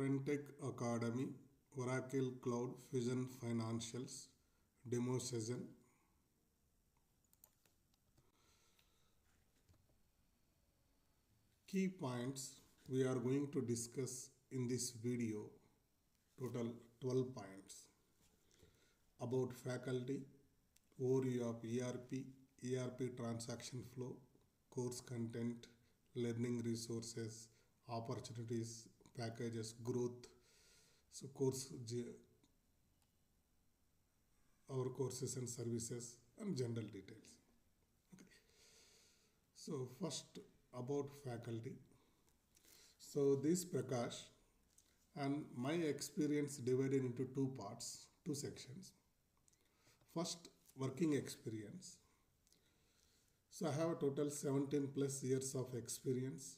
Tech Academy, Oracle Cloud Fusion Financials, Demo Session. Key points we are going to discuss in this video, total 12 points. About faculty, overview of ERP transaction flow, course content, learning resources, opportunities, packages, growth. So our courses and services and general details. Okay. So first about faculty. So this Prakash, and my experience divided into two parts, two sections. First, working experience. So I have a total 17 plus years of experience.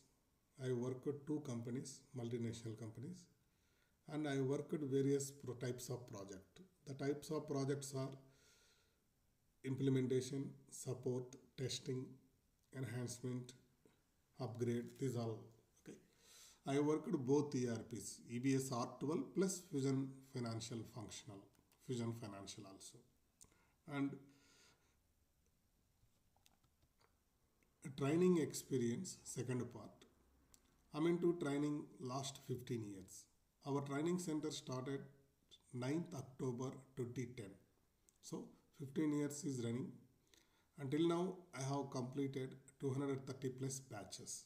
I worked at two companies, multinational companies, and I worked various types of projects. The types of projects are implementation, support, testing, enhancement, upgrade. These all. Okay. I worked both ERPs, EBS R12 plus Fusion Financial Functional, Fusion Financial also, and training experience. Second part. I'm into training last 15 years. Our training center started 9th October 2010. So 15 years is running. Until now, I have completed 230 plus batches.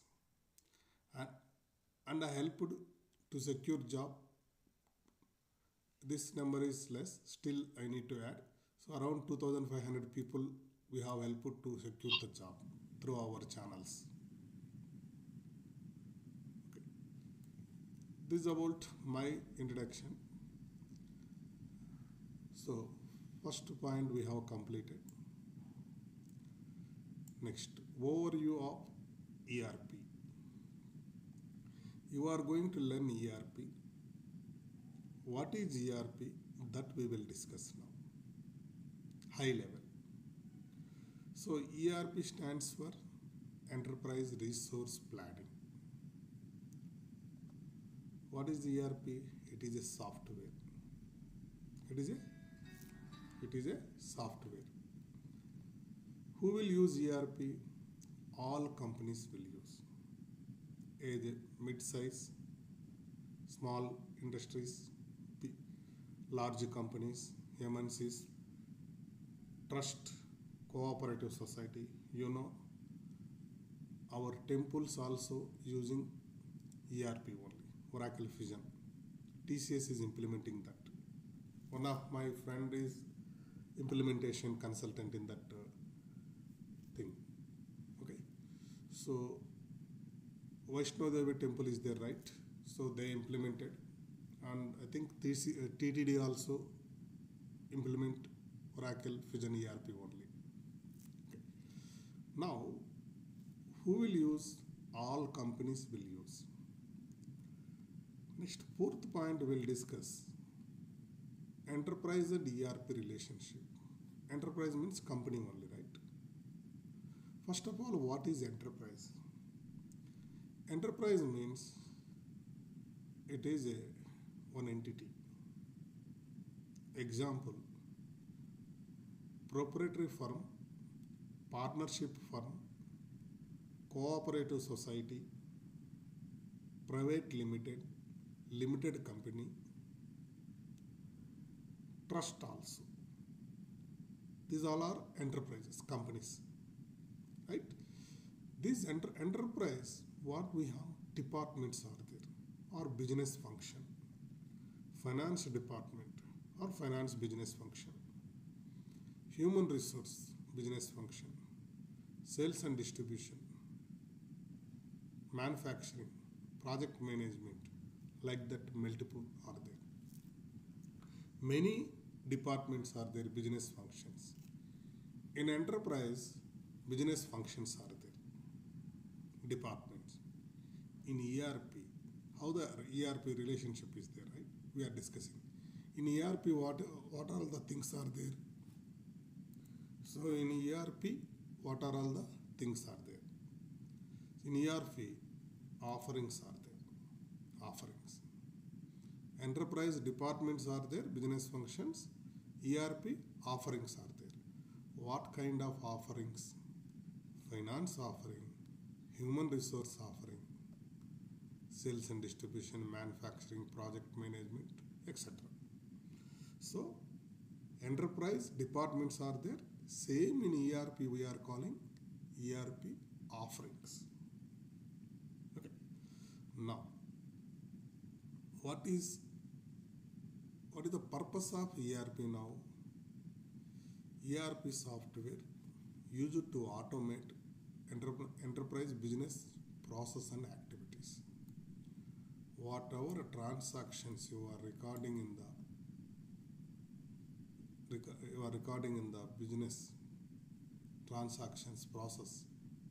And I helped to secure job. This number is less, still I need to add. So around 2,500 people we have helped to secure the job through our channels. Okay. This is about my introduction. So first point we have completed. Next, overview of ERP. You are going to learn ERP. What is ERP? That we will discuss now. High level. So ERP stands for Enterprise Resource Planning. What is ERP? It is a software. It is a software. Who will use ERP? All companies will use. Either mid-size, small industries, large companies, MNCs, trust, cooperative society. You know, our temples also using ERP only, Oracle Fusion. TCS is implementing that. One of my friend is implementation consultant in that thing. Okay, so Vaishno Devi temple is there, right? So they implemented, and I think TTD also implement Oracle Fusion ERP only. Okay. Now, who will use? All companies will use. Next, fourth point we'll discuss. Enterprise and ERP relationship. Enterprise means company only, right? First of all, what is enterprise? Enterprise means it is one entity. Example, proprietary firm, partnership firm, cooperative society, private limited, limited company, trust also. These all are enterprises, companies, right? This enterprise, what we have, departments are there, or business function, finance department or finance business function, human resource business function, sales and distribution, manufacturing, project management, like that multiple are there. Many departments are there, business functions. In enterprise, business functions are there, departments. In ERP, how the ERP relationship is there, right? We are discussing. In ERP, what all the things are there? So in ERP, what are all the things are there? In ERP, offerings are there, offerings. Enterprise departments are there, business functions. ERP offerings are there. What kind of offerings? Finance offering, human resource offering, sales and distribution, manufacturing, project management, etc. So, enterprise departments are there. Same in ERP we are calling ERP offerings. Okay. Now, what is the purpose of ERP now? ERP software used to automate enterprise business process and activities. Whatever transactions you are recording in the business transactions process,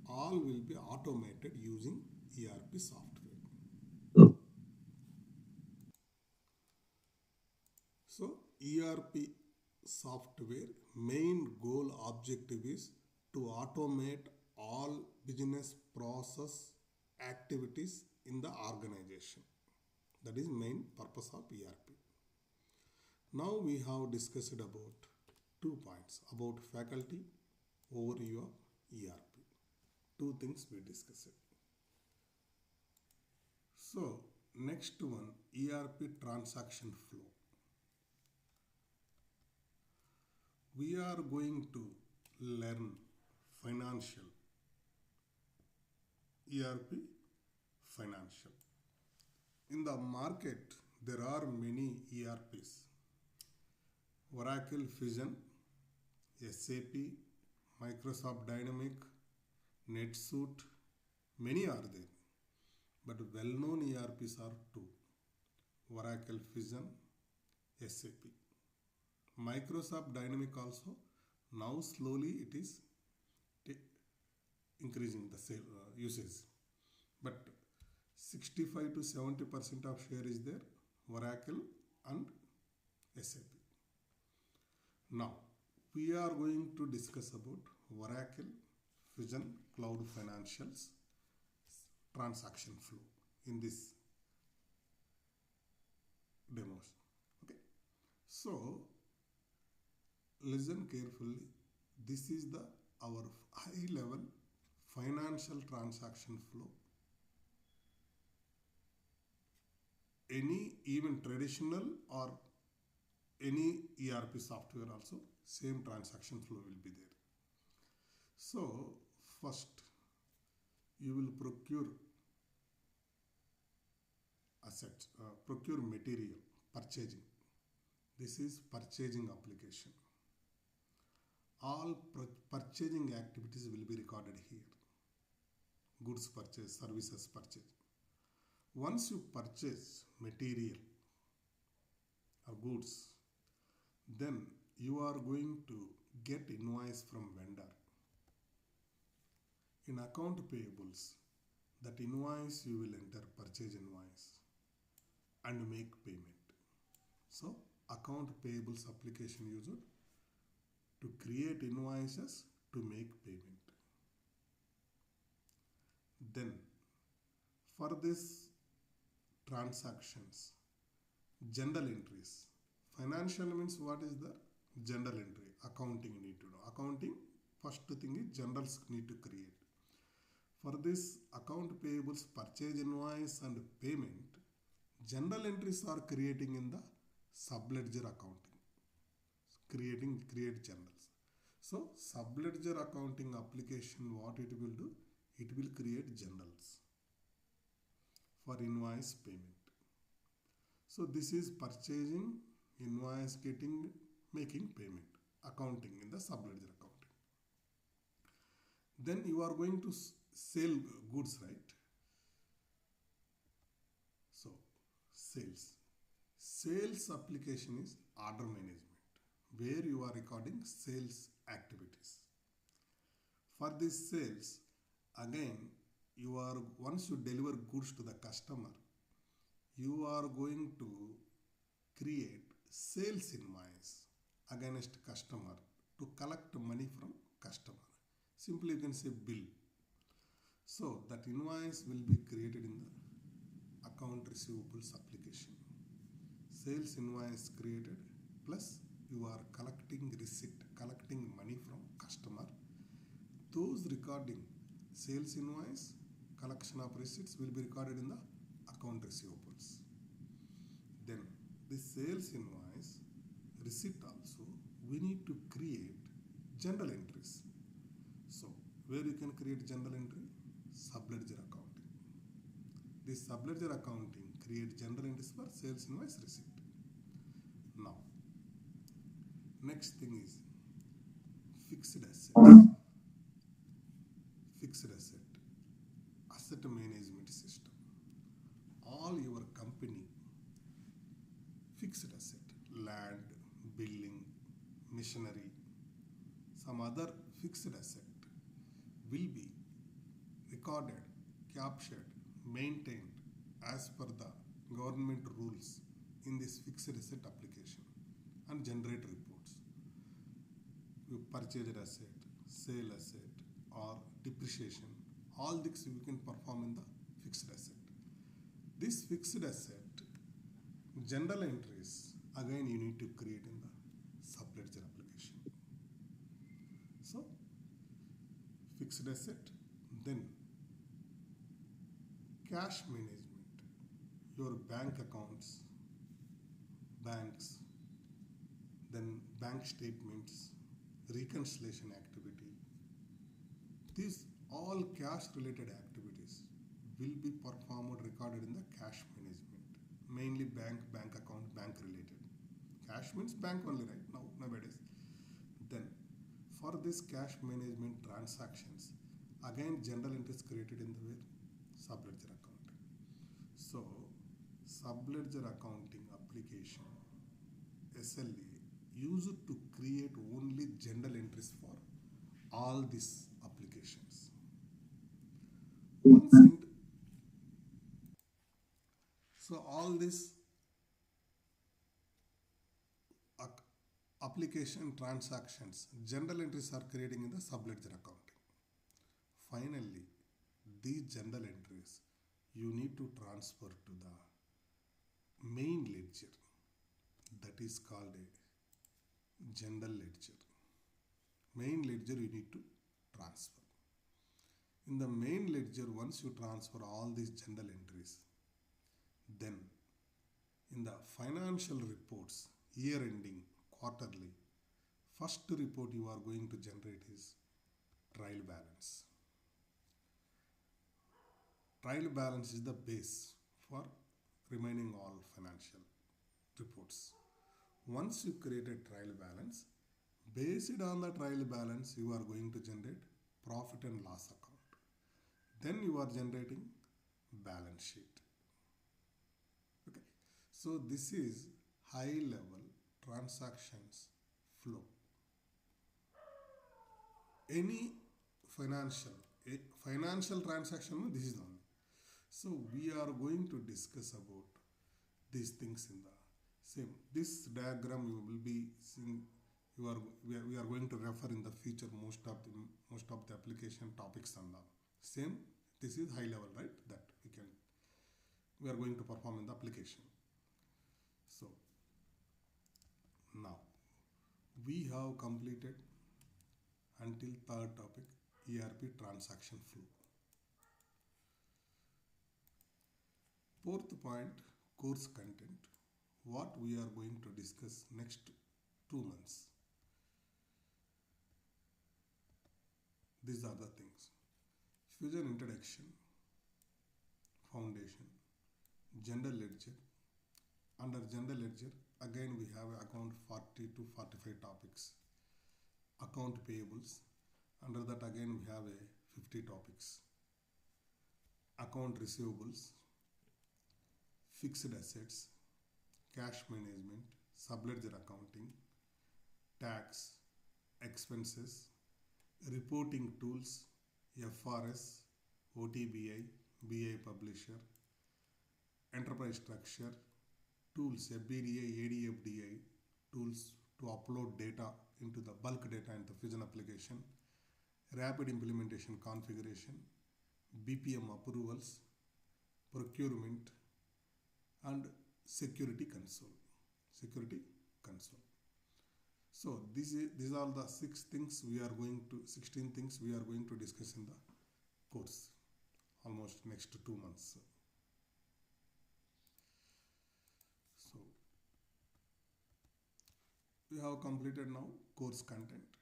all will be automated using ERP software. So ERP software main goal objective is to automate all business process activities in the organization. That is main purpose of ERP. Now we have discussed about 2 points about faculty, overview of ERP. 2 things we discussed. So next one, ERP transaction flow. We are going to learn financial, ERP financial. In the market, there are many ERPs. Oracle Fusion, SAP, Microsoft Dynamic, NetSuite, many are there. But well-known ERPs are 2. Oracle Fusion, SAP. Microsoft Dynamic also, now slowly it is increasing the usage. But 65 to 70% of share is there, Oracle and SAP. Now, we are going to discuss about Oracle Fusion Cloud Financials transaction flow in this demos. Okay. So, listen carefully. This is our high level financial transaction flow. Any even traditional or any ERP software also same transaction flow will be there. So first you will procure assets, procure material, purchasing. This is purchasing application. All purchasing activities will be recorded here. Goods purchase, services purchase. Once you purchase material or goods, then you are going to get invoice from vendor. In account payables, that invoice you will enter purchase invoice and make payment. So account payables application used to create invoices to make payment. Then for this transactions, general entries. Financial means what is the general entry? Accounting you need to know. Accounting, first thing is generals need to create. For this account payables, purchase invoice and payment, general entries are creating in the subledger accounting. Create generals. So subledger accounting application, what it will do? It will create generals for invoice payment. So this is purchasing, invoice getting, making payment, accounting in the subledger accounting. Then you are going to sell goods, right? So sales. Sales application is order management, where you are recording sales activities. For this sales, again, once you deliver goods to the customer, you are going to create sales invoice against customer to collect money from customer. Simply you can say bill. So that invoice will be created in the account receivables application. sales invoice created plus you are collecting receipt, collecting money from customer. Those recording sales invoice, collection of receipts will be recorded in the account receivables. Then the sales invoice, receipt also, we need to create general entries. So where you can create general entry? Subledger accounting. This subledger accounting create general entries for sales invoice receipt. Now, next thing is fixed assets. Fixed asset management system. All your company fixed asset, land, building, machinery, some other fixed asset will be recorded, captured, maintained as per the government rules in this fixed asset application and generate reports. You purchased asset, sale asset or depreciation, all this you can perform in the fixed asset. This fixed asset general entries again you need to create in the subledger application. So fixed asset, then cash management, your bank accounts, banks, then bank statements, reconciliation activity. These all cash related activities will be performed, recorded in the cash management, mainly bank account, bank related. Cash means bank only right now, nowadays. Then for this cash management transactions, again general entries created in the where? Subledger accounting. So subledger accounting application SLA used to create only general entries for all these applications. So all these application transactions, general entries are creating in the subledger accounting. Finally, these general entries you need to transfer to the main ledger, that is called a general ledger. Main ledger you need to transfer. In the main ledger, once you transfer all these general entries, then in the financial reports, year ending, quarterly, first report you are going to generate is trial balance. Trial balance is the base for remaining all financial reports. Once you create a trial balance, based on the trial balance, you are going to generate profit and loss account. Then you are generating balance sheet. Okay. So this is high level transactions flow. Any financial transaction, this is the one. So we are going to discuss about these things in the same. This diagram you will be seeing. We are going to refer in the future most of the application topics and all. Same. This is high level, right? That we are going to perform in the application. So now we have completed until third topic, ERP transaction flow. Fourth point, course content. What we are going to discuss next 2 months. These are the things. Fusion introduction, foundation, general ledger. Under general ledger, again we have account 40 to 45 topics. Account payables. Under that again we have a 50 topics. Account receivables, fixed assets, cash management, subledger accounting, tax, expenses, reporting tools, FRS, OTBI, BI publisher, enterprise structure, tools, FBDI, ADFDI, tools to upload data into the bulk data into Fusion application, rapid implementation configuration, BPM approvals, procurement, and security console. security console. So these are the 16 things we are going to discuss in the course, almost next 2 months. So we have completed now course content.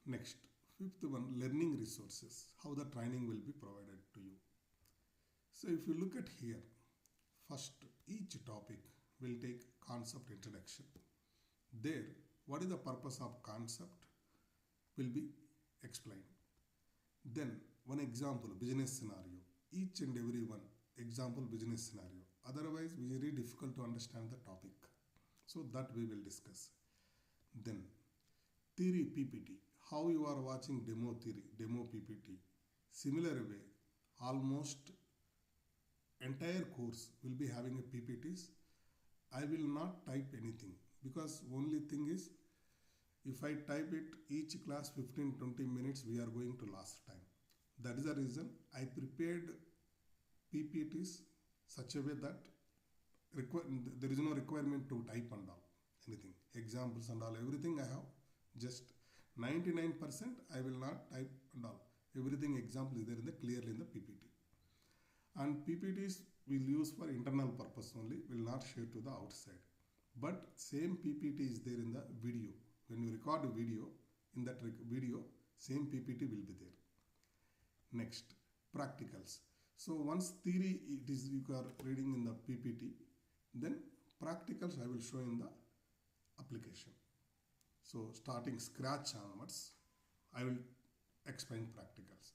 Next, fifth one, learning resources, how the training will be provided to you. So if you look at here, first each topic will take concept introduction. There, what is the purpose of concept will be explained. Then one example, business scenario, each and every one example business scenario. Otherwise, very difficult to understand the topic. So that we will discuss. Then theory PPT, how you are watching demo theory, demo PPT. Similar way, almost entire course will be having a PPTs. I will not type anything because only thing is, if I type it each class 15-20 minutes, we are going to last time. That is the reason I prepared PPTs such a way that there is no requirement to type and all, anything, examples and all, everything I have, just 99% I will not type and all. Everything example is there in the clearly in the PPT. And PPTs will use for internal purpose only, will not share to the outside. But same PPT is there in the video. When you record a video, in that video, same PPT will be there. Next, practicals. So once theory it is you are reading in the PPT, then practicals I will show in the application. So starting scratch onwards, I will explain practicals.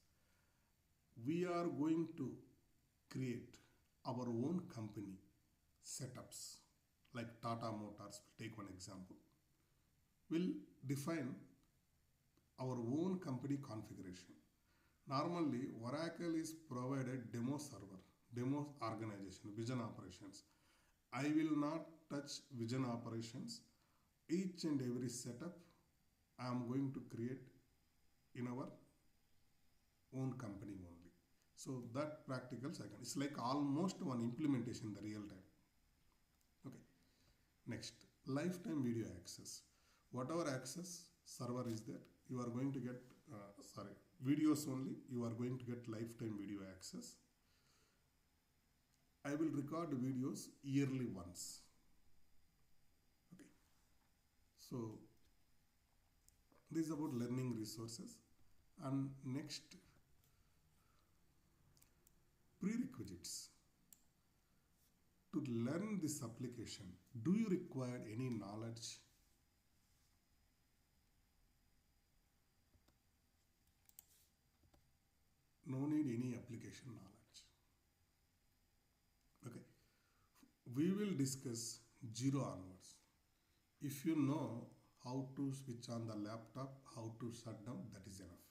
We are going to create our own company setups, like Tata Motors, take one example. We'll define our own company configuration. Normally, Oracle is provided demo server, demo organization, vision operations. I will not touch vision operations. Each and every setup I am going to create in our own company only. So that practicals I can. It's like almost one implementation in the real time. Okay. Next, lifetime video access. Whatever access server is there, you are going to get, videos only, you are going to get lifetime video access. I will record videos yearly once. Okay. So this is about learning resources. And next, prerequisites. To learn this application, do you require any knowledge? No need any application knowledge. Okay. We will discuss 0 onwards. If you know how to switch on the laptop, how to shut down, that is enough.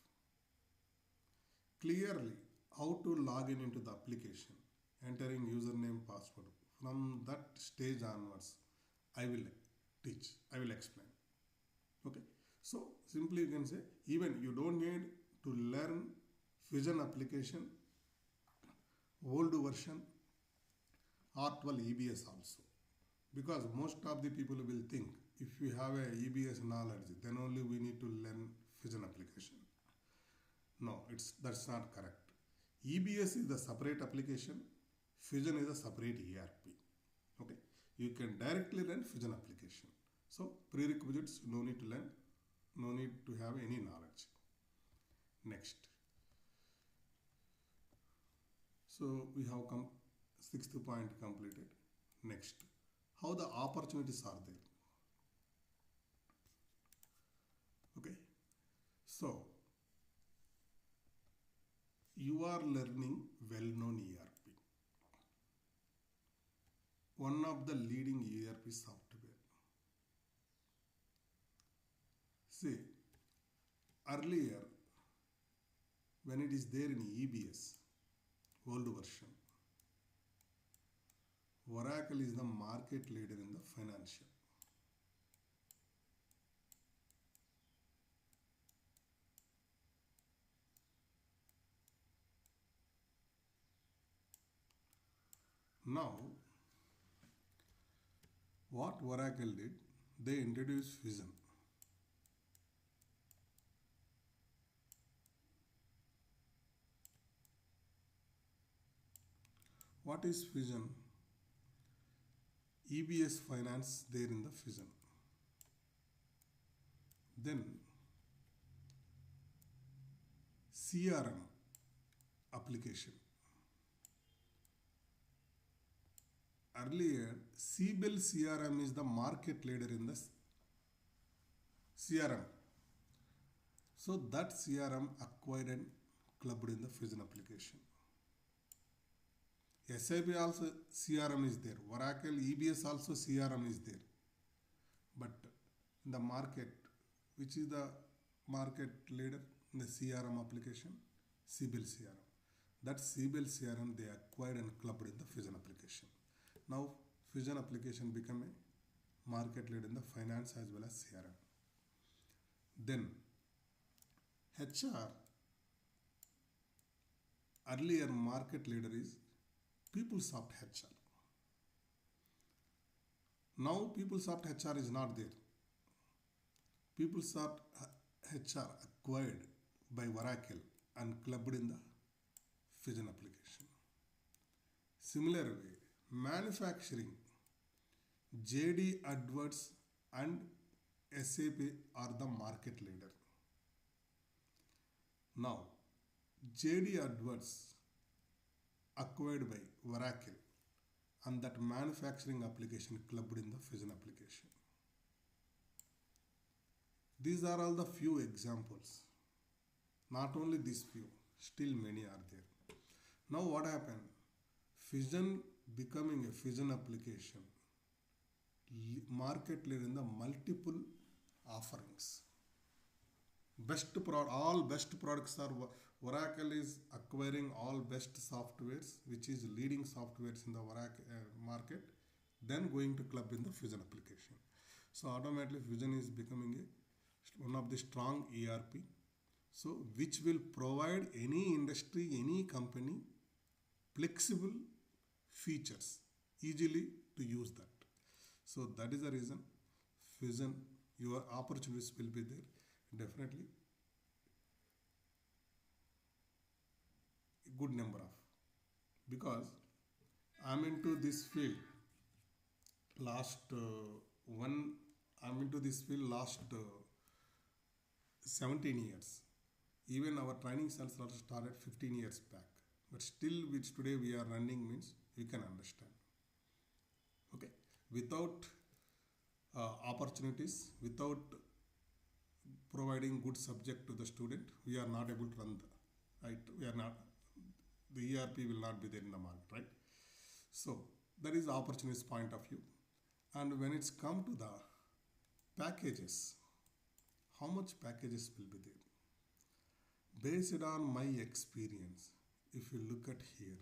Clearly, how to log in into the application, entering username, password. From that stage onwards, I will teach, I will explain. Okay. So simply you can say, even you don't need to learn Fusion application, old version, R12 EBS also. Because most of the people will think, if we have a EBS knowledge, then only we need to learn Fusion application. No, that's not correct. EBS is the separate application, Fusion is a separate ERP. Okay, you can directly learn Fusion application. So prerequisites, no need to learn, no need to have any knowledge. Next. So we have sixth point completed. Next, how the opportunities are there. Okay, so you are learning well-known ERP, one of the leading ERP software. See, earlier when it is there in EBS, old version, Oracle is the market leader in the financial. Now, What Oracle did, they introduced Fusion. What is Fusion? EBS Finance there in the Fusion. Then CRM application. Earlier, CBIL CRM is the market leader in the CRM. So that CRM acquired and clubbed in the Fusion application. SAP also CRM is there. Oracle EBS also CRM is there. But in the market, which is the market leader in the CRM application? CBIL CRM. That CBIL CRM they acquired and clubbed in the Fusion application. Now Fusion application become a market leader in the finance as well as CRM. Then HR, earlier market leader is PeopleSoft HR. Now PeopleSoft HR is not there. PeopleSoft HR acquired by Oracle and clubbed in the Fusion application. Similarly, manufacturing, JD Edwards and SAP are the market leader. Now, JD Edwards acquired by Oracle and that manufacturing application clubbed in the Fusion application. These are all the few examples. Not only these few, still many are there. Now what happened? Fusion becoming a Fusion application, market leader in the multiple offerings. All best products are Oracle is acquiring all best softwares, which is leading softwares in the Oracle market, then going to club in the Fusion application. So automatically Fusion is becoming one of the strong ERP. So which will provide any industry, any company flexible features easily to use that. So that is the reason Fusion, your opportunities will be there. Definitely a good number of, because I'm into this field last 17 years. Even our training cells started 15 years back. But still, which today we are running means you can understand. Okay, without opportunities, without providing good subject to the student, we are not able to run the, right? We are not, the ERP will not be there in the market, right? So that is the opportunities point of view. And when it's come to the packages, how much packages will be there? Based on my experience, if you look at here,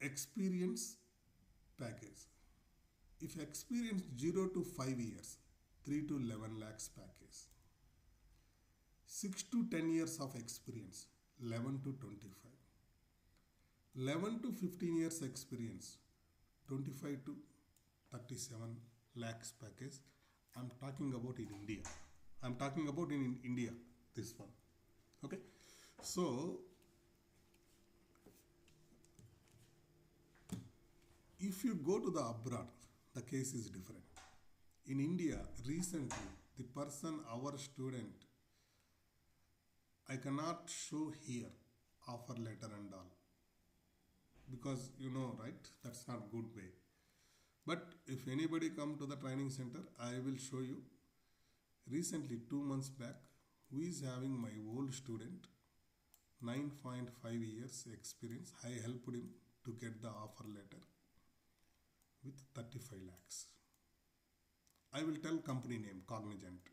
experience package. If experience 0 to 5 years, 3 to 11 lakhs package. 6 to 10 years of experience, 11 to 25. 11 to 15 years experience, 25 to 37 lakhs package. I'm talking about in India. I'm talking about in India, this one. Okay. So, if you go to the abroad, the case is different. In India, recently, the person, our student, I cannot show here offer letter and all. Because you know, right, that's not good way. But if anybody come to the training center, I will show you. Recently, 2 months back, who is having my old student, 9.5 years experience. I helped him to get the offer letter with 35 lakhs. I will tell company name, Cognizant.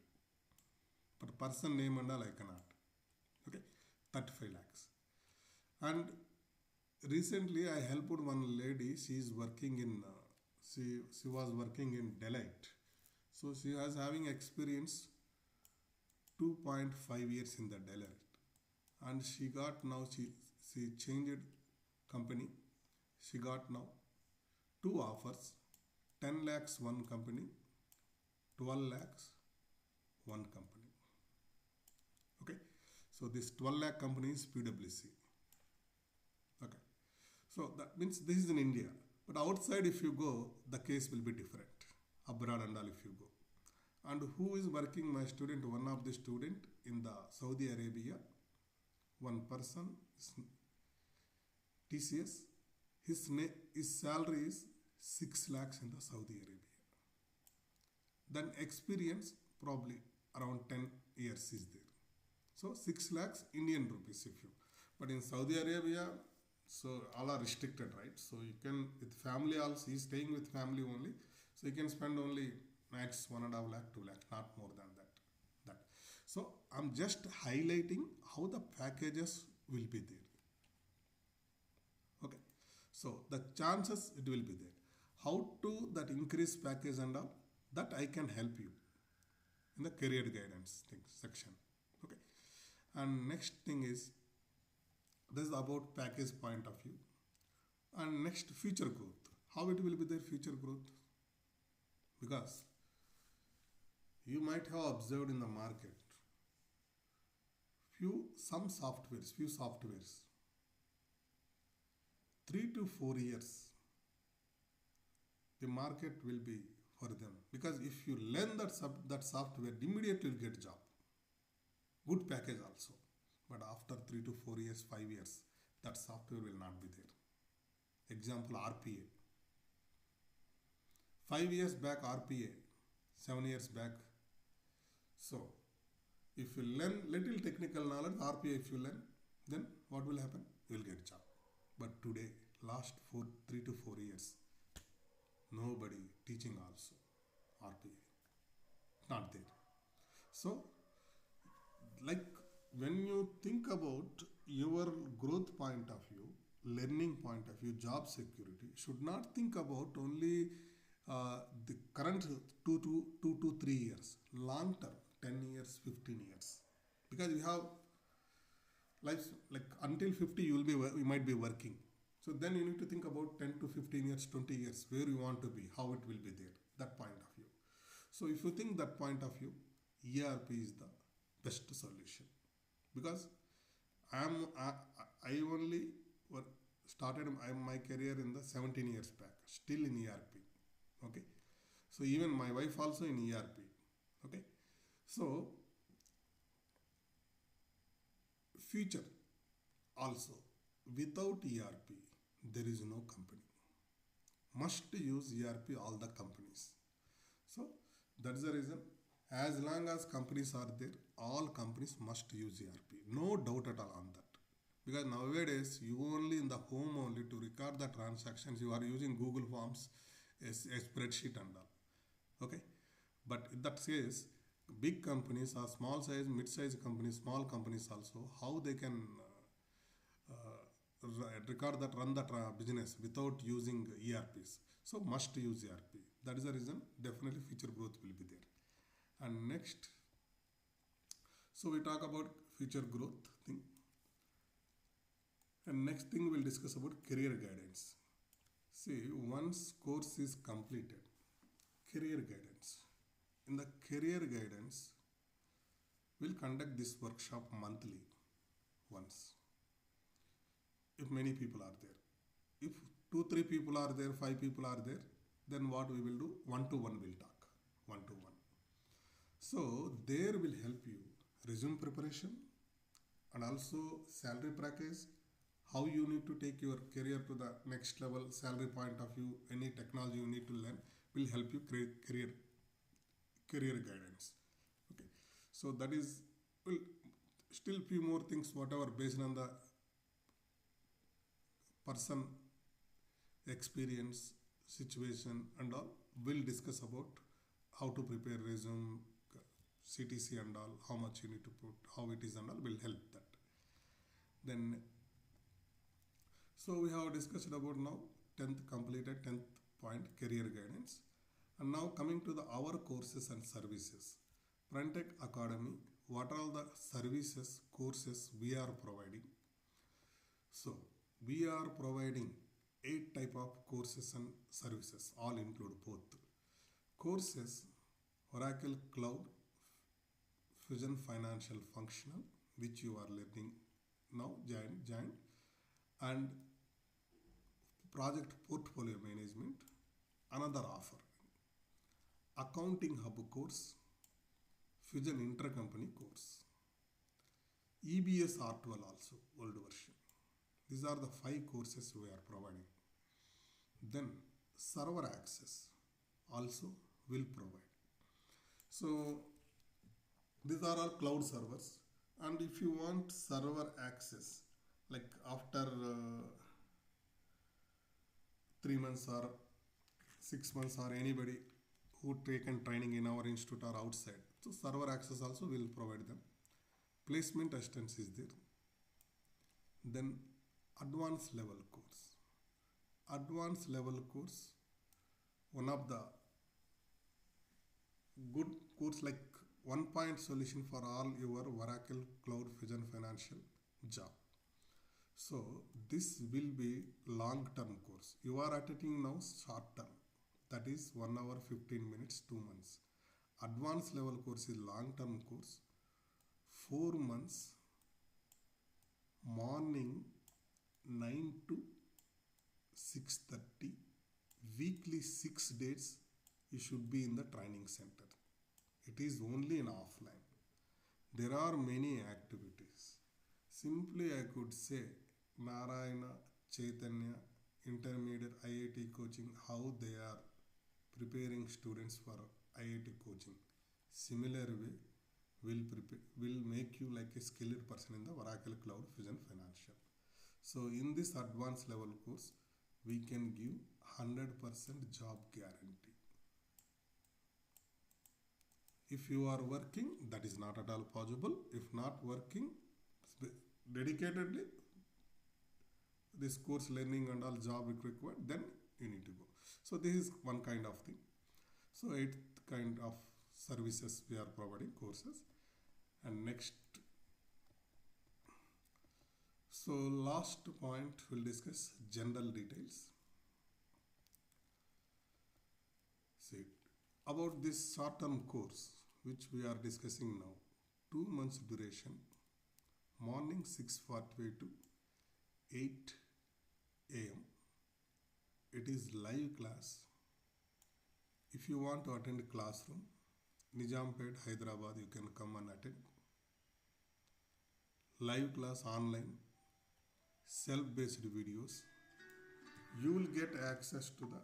But person name and all I cannot. Okay, 35 lakhs. And recently I helped one lady, she is working in, she was working in Deloitte. So she was having experience 2.5 years in the Deloitte. And she got now, she changed company. She got now 2 offers 10 lakhs one company, 12 lakhs one company. Okay, so this 12 lakh company is PwC. Okay, so that means this is in India, but outside if you go, the case will be different. Abroad and all if you go. And who is working? My student, one of the student in the Saudi Arabia, one person, TCS, his salary is 6 lakhs in the Saudi Arabia. Then experience probably around 10 years is there. So 6 lakhs Indian rupees if you. But in Saudi Arabia, so all are restricted, right? So you can, with family also, he's staying with family only. So you can spend only max 1.5 lakh, 2 lakh, not more than that. So I'm just highlighting how the packages will be there. Okay. So the chances it will be there. How to that increase package and all, that I can help you in the career guidance section. Okay. And next thing is, this is about package point of view. And next, future growth. How it will be there, future growth? Because you might have observed in the market few softwares 3 to 4 years the market will be for them, because if you learn that software, immediately you get job, good package also. But after 3 to 4 years, 5 years, that software will not be there. Example, RPA. 5 years back RPA, 7 years back. So if you learn little technical knowledge, RPA if you learn, then what will happen? You will get job. But today, last 3 to 4 years, nobody teaching also RPA. Not there. So, like when you think about your growth point of view, learning point of view, job security, should not think about only the current 2 to 3 years, long term, 10 years, 15 years. Because you have life, like until 50 you might be working. So then you need to think about 10 to 15 years, 20 years, where you want to be, how it will be there, that point of view. So if you think that point of view, ERP is the best solution. Because I only started my career in the 17 years back, still in ERP. Okay. So even my wife also in ERP. Okay. So future also, without ERP, there is no company. Must use ERP all the companies. So that's the reason, as long as companies are there, all companies must use ERP. No doubt at all on that. Because nowadays, you only in the home only to record the transactions, you are using Google Forms, a spreadsheet and all. Okay. But in that case, big companies or small size, mid-size companies, small companies also, how they can record that, run that business without using ERPs. So must use ERP. That is the reason, definitely future growth will be there. And next, so we talk about future growth thing. And next thing we'll discuss about career guidance. See, once course is completed, career guidance. In the career guidance, we'll conduct this workshop monthly once. If many people are there. If 2-3 people are there, 5 people are there, then what we will do? One-to-one we'll talk. One-to-one. So there will help you resume preparation and also salary package, how you need to take your career to the next level, salary point of view, any technology you need to learn will help you create career guidance. Okay. So that is, well, still few more things, whatever based on the person experience, situation and all, we'll discuss about how to prepare resume, CTC and all, how much you need to put, how it is and all, will help that. Then, so we have discussed about now 10th completed, 10th point, career guidance. And now coming to our courses and services. Prentech Academy, what are all the services, courses we are providing? So we are providing 8 type of courses and services, all include both. Courses, Oracle Cloud, Fusion Financial Functional, which you are learning now, join, and Project Portfolio Management, another offer. Accounting Hub course, Fusion Intercompany course, EBS R12 also, old version. These are the 5 courses we are providing. Then server access also will provide. So these are all cloud servers, and if you want server access, like after 3 months or 6 months, or anybody who taken training in our institute or outside, so server access also will provide them. Placement assistance is there. Then advanced level course. Advanced level course, one of the good course, like 1-point solution for all your Oracle Cloud Fusion Financial job. So this will be long-term course. You are attending now short-term, that is 1 hour 15 minutes, 2 months. Advanced level course is long-term course, 4 months, morning 9 to 6:30, weekly 6 days you should be in the training center. It is only in offline. There are many activities. Simply I could say Narayana, Chaitanya, Intermediate IIT coaching, how they are preparing students for IIT coaching. Similar way will make you like a skilled person in the Oracle Cloud Fusion Financial. So in this advanced level course, we can give 100% job guarantee. If you are working, that is not at all possible. If not working dedicatedly, this course learning and all job required, then you need to go. So this is one kind of thing. So 8 kind of services we are providing, courses. And next, so last point we'll discuss general details. See, about this short-term course which we are discussing now, 2 months duration, morning 6:45 to 8 a.m. It is live class. If you want to attend classroom, Nizampet, Hyderabad, you can come and attend. Live class online, self-based videos. You will get access to the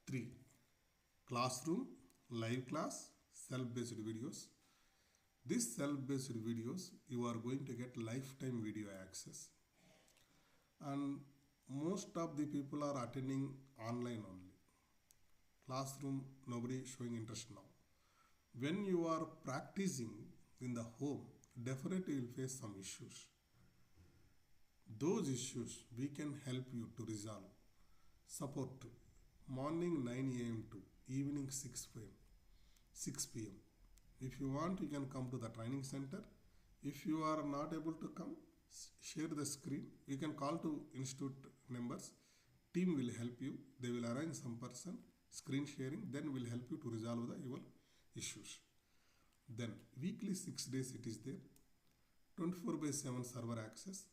3: classroom, live class, self-based videos. These self-based videos, you are going to get lifetime video access. And most of the people are attending online only. Classroom, nobody showing interest now. When you are practicing in the home, definitely you will face some issues. Those issues we can help you to resolve. Support morning 9 a.m. to evening 6 p.m. If you want, you can come to the training center. If you are not able to come, share the screen. You can call to institute numbers. Team will help you. They will arrange some person, screen sharing, then will help you to resolve your issues. Then weekly 6 days it is there. 24/7 server access.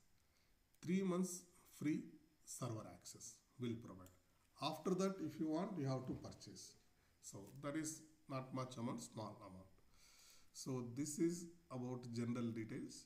3 months free server access will provide. After that, if you want, you have to purchase. So that is not much amount, small amount. So this is about general details.